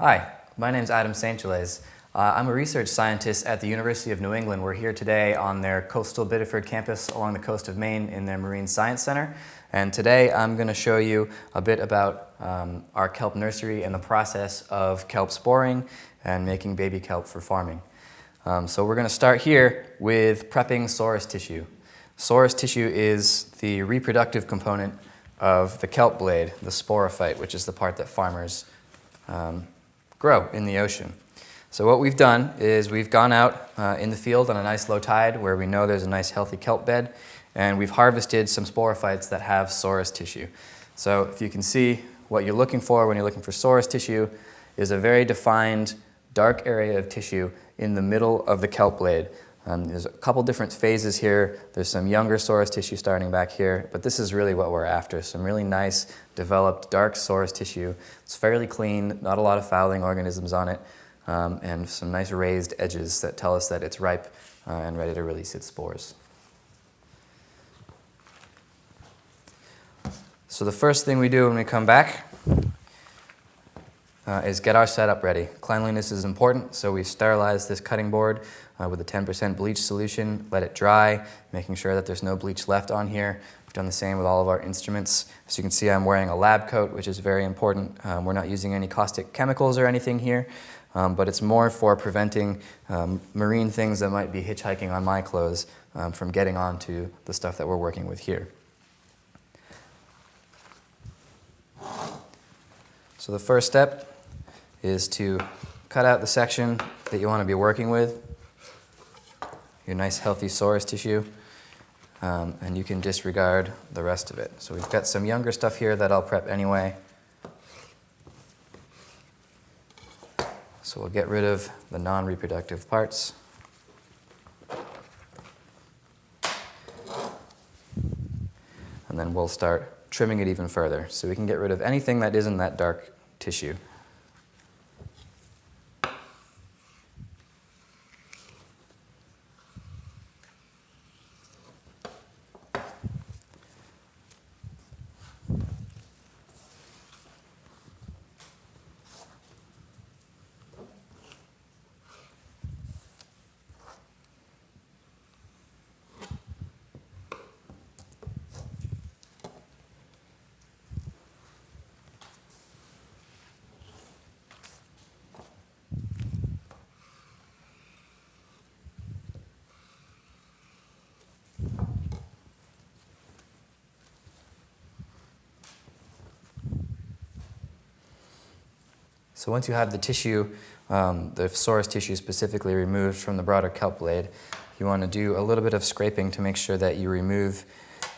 Hi, my name is Adam Saint-Gelais. I'm a research scientist at the University of New England. We're here today on their coastal Biddeford campus along the coast of Maine in their Marine Science Center. And today I'm going to show you a bit about our kelp nursery and the process of kelp sporing and making baby kelp for farming. So we're going to start here with prepping sorus tissue. Sorus tissue is the reproductive component of the kelp blade, the sporophyte, which is the part that farmers grow in the ocean. So what we've done is we've gone out in the field on a nice low tide where we know there's a nice healthy kelp bed, and we've harvested some sporophytes that have sorus tissue. So if you can see, what you're looking for when you're looking for sorus tissue is a very defined dark area of tissue in the middle of the kelp blade. There's a couple different phases here. There's some younger sorus tissue starting back here, but this is really what we're after, some really nice, developed, dark sorus tissue. It's fairly clean, not a lot of fouling organisms on it, and some nice raised edges that tell us that it's ripe and ready to release its spores. So the first thing we do when we come back is get our setup ready. Cleanliness is important, so we sterilize this cutting board with a 10% bleach solution, let it dry, making sure that there's no bleach left on here. We've done the same with all of our instruments. As you can see, I'm wearing a lab coat, which is very important. We're not using any caustic chemicals or anything here, but it's more for preventing marine things that might be hitchhiking on my clothes from getting onto the stuff that we're working with here. So the first step is to cut out the section that you want to be working with, your nice healthy sorus tissue, and you can disregard the rest of it. So we've got some younger stuff here that I'll prep anyway. So we'll get rid of the non-reproductive parts. And then we'll start trimming it even further, so we can get rid of anything that isn't that dark tissue. So once you have the tissue, the sorus tissue specifically removed from the broader kelp blade, you want to do a little bit of scraping to make sure that you remove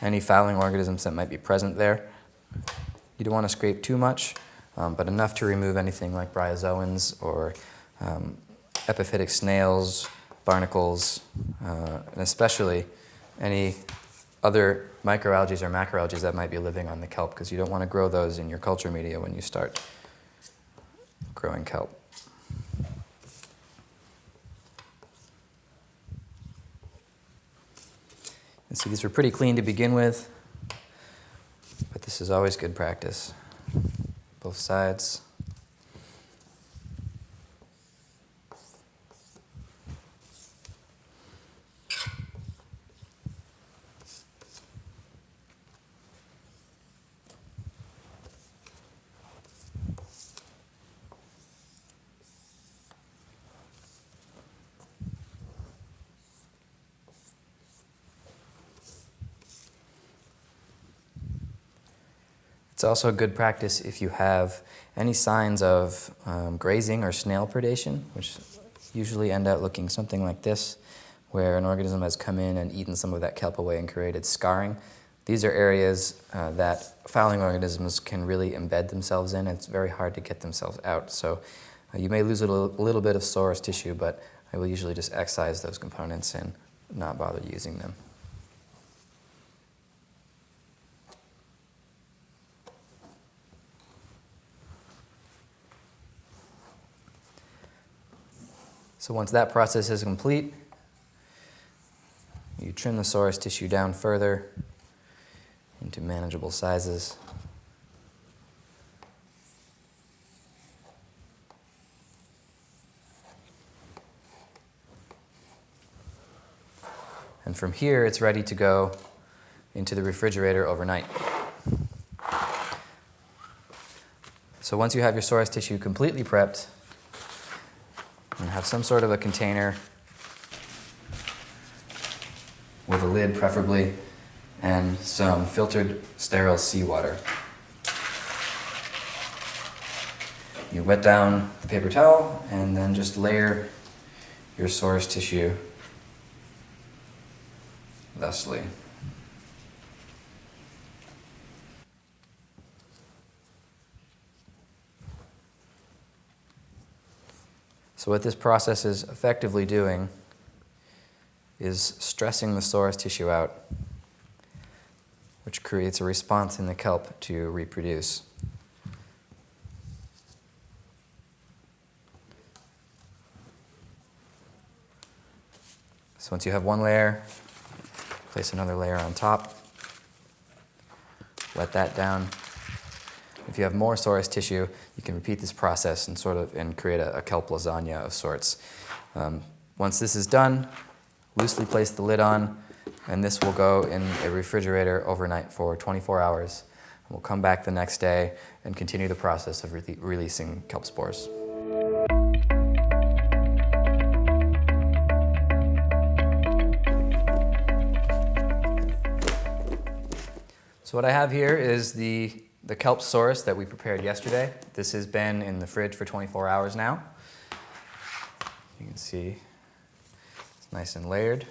any fouling organisms that might be present there. You don't want to scrape too much, but enough to remove anything like bryozoans or epiphytic snails, barnacles, and especially any other microalgae or macroalgae that might be living on the kelp, because you don't want to grow those in your culture media when you start growing kelp. And so these were pretty clean to begin with, but this is always good practice. Both sides. It's also good practice if you have any signs of grazing or snail predation, which usually end up looking something like this, where an organism has come in and eaten some of that kelp away and created scarring. These are areas that fouling organisms can really embed themselves in, and it's very hard to get themselves out. So you may lose a little bit of sorus tissue, but I will usually just excise those components and not bother using them. So once that process is complete, you trim the sorus tissue down further into manageable sizes. And from here, it's ready to go into the refrigerator overnight. So once you have your source tissue completely prepped, and have some sort of a container with a lid preferably, and some filtered sterile seawater. You wet down the paper towel and then just layer your source tissue thusly. So what this process is effectively doing is stressing the source tissue out, which creates a response in the kelp to reproduce. So once you have one layer, place another layer on top, wet that down. If you have more source tissue, you can repeat this process and create a kelp lasagna of sorts. Once this is done, loosely place the lid on, and this will go in a refrigerator overnight for 24 hours. We'll come back the next day and continue the process of releasing kelp spores. So what I have here is the kelp source that we prepared yesterday. This has been in the fridge for 24 hours now. You can see it's nice and layered.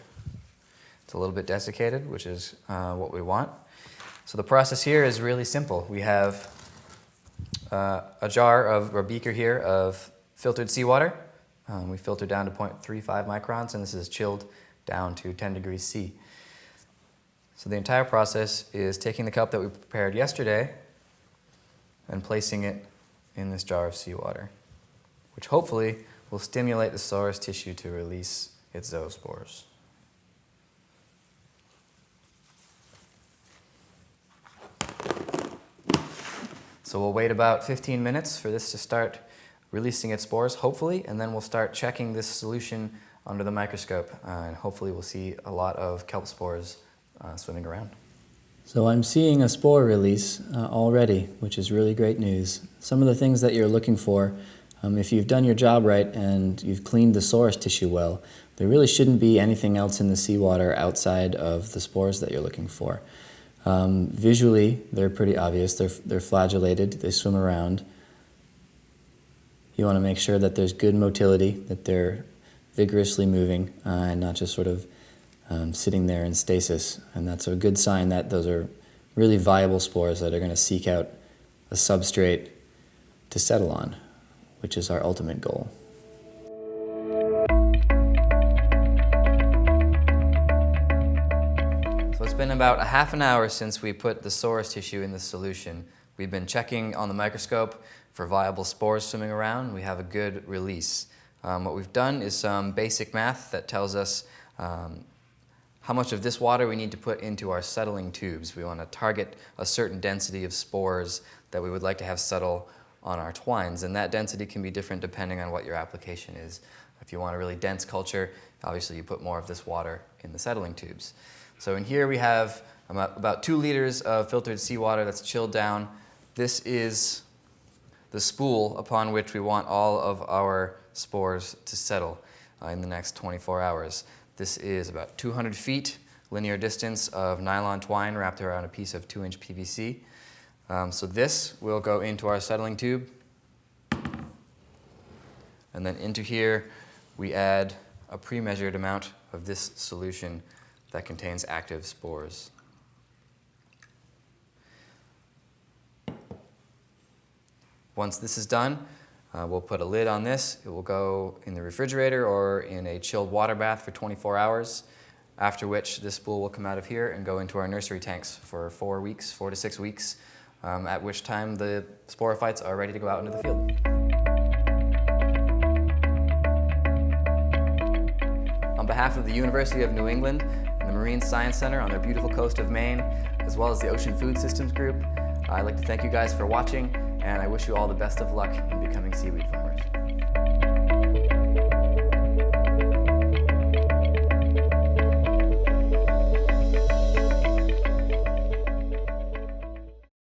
It's a little bit desiccated, which is what we want. So the process here is really simple. We have a beaker here of filtered seawater. We filter down to 0.35 microns, and this is chilled down to 10 degrees C. So the entire process is taking the kelp that we prepared yesterday and placing it in this jar of seawater, which hopefully will stimulate the source tissue to release its zoospores. So we'll wait about 15 minutes for this to start releasing its spores, hopefully, and then we'll start checking this solution under the microscope, and hopefully we'll see a lot of kelp spores swimming around. So I'm seeing a spore release already, which is really great news. Some of the things that you're looking for, if you've done your job right and you've cleaned the source tissue well, there really shouldn't be anything else in the seawater outside of the spores that you're looking for. Visually, they're pretty obvious. They're flagellated, they swim around. You want to make sure that there's good motility, that they're vigorously moving and not just sort of sitting there in stasis, and that's a good sign that those are really viable spores that are going to seek out a substrate to settle on, which is our ultimate goal. So it's been about a half an hour since we put the source tissue in the solution. We've been checking on the microscope for viable spores swimming around. We have a good release. What we've done is some basic math that tells us how much of this water we need to put into our settling tubes. We want to target a certain density of spores that we would like to have settle on our twines, and that density can be different depending on what your application is. If you want a really dense culture, obviously you put more of this water in the settling tubes. So in here we have about 2 liters of filtered seawater that's chilled down. This is the spool upon which we want all of our spores to settle in the next 24 hours. This is about 200 feet linear distance of nylon twine wrapped around a piece of 2-inch PVC. So this will go into our settling tube. And then into here we add a pre-measured amount of this solution that contains active spores. Once this is done, we'll put a lid on this. It will go in the refrigerator or in a chilled water bath for 24 hours, after which this spool will come out of here and go into our nursery tanks for 4 to 6 weeks, at which time the sporophytes are ready to go out into the field. On behalf of the University of New England and the Marine Science Center on their beautiful coast of Maine, as well as the Ocean Food Systems Group, I'd like to thank you guys for watching, and I wish you all the best of luck in becoming seaweed farmers.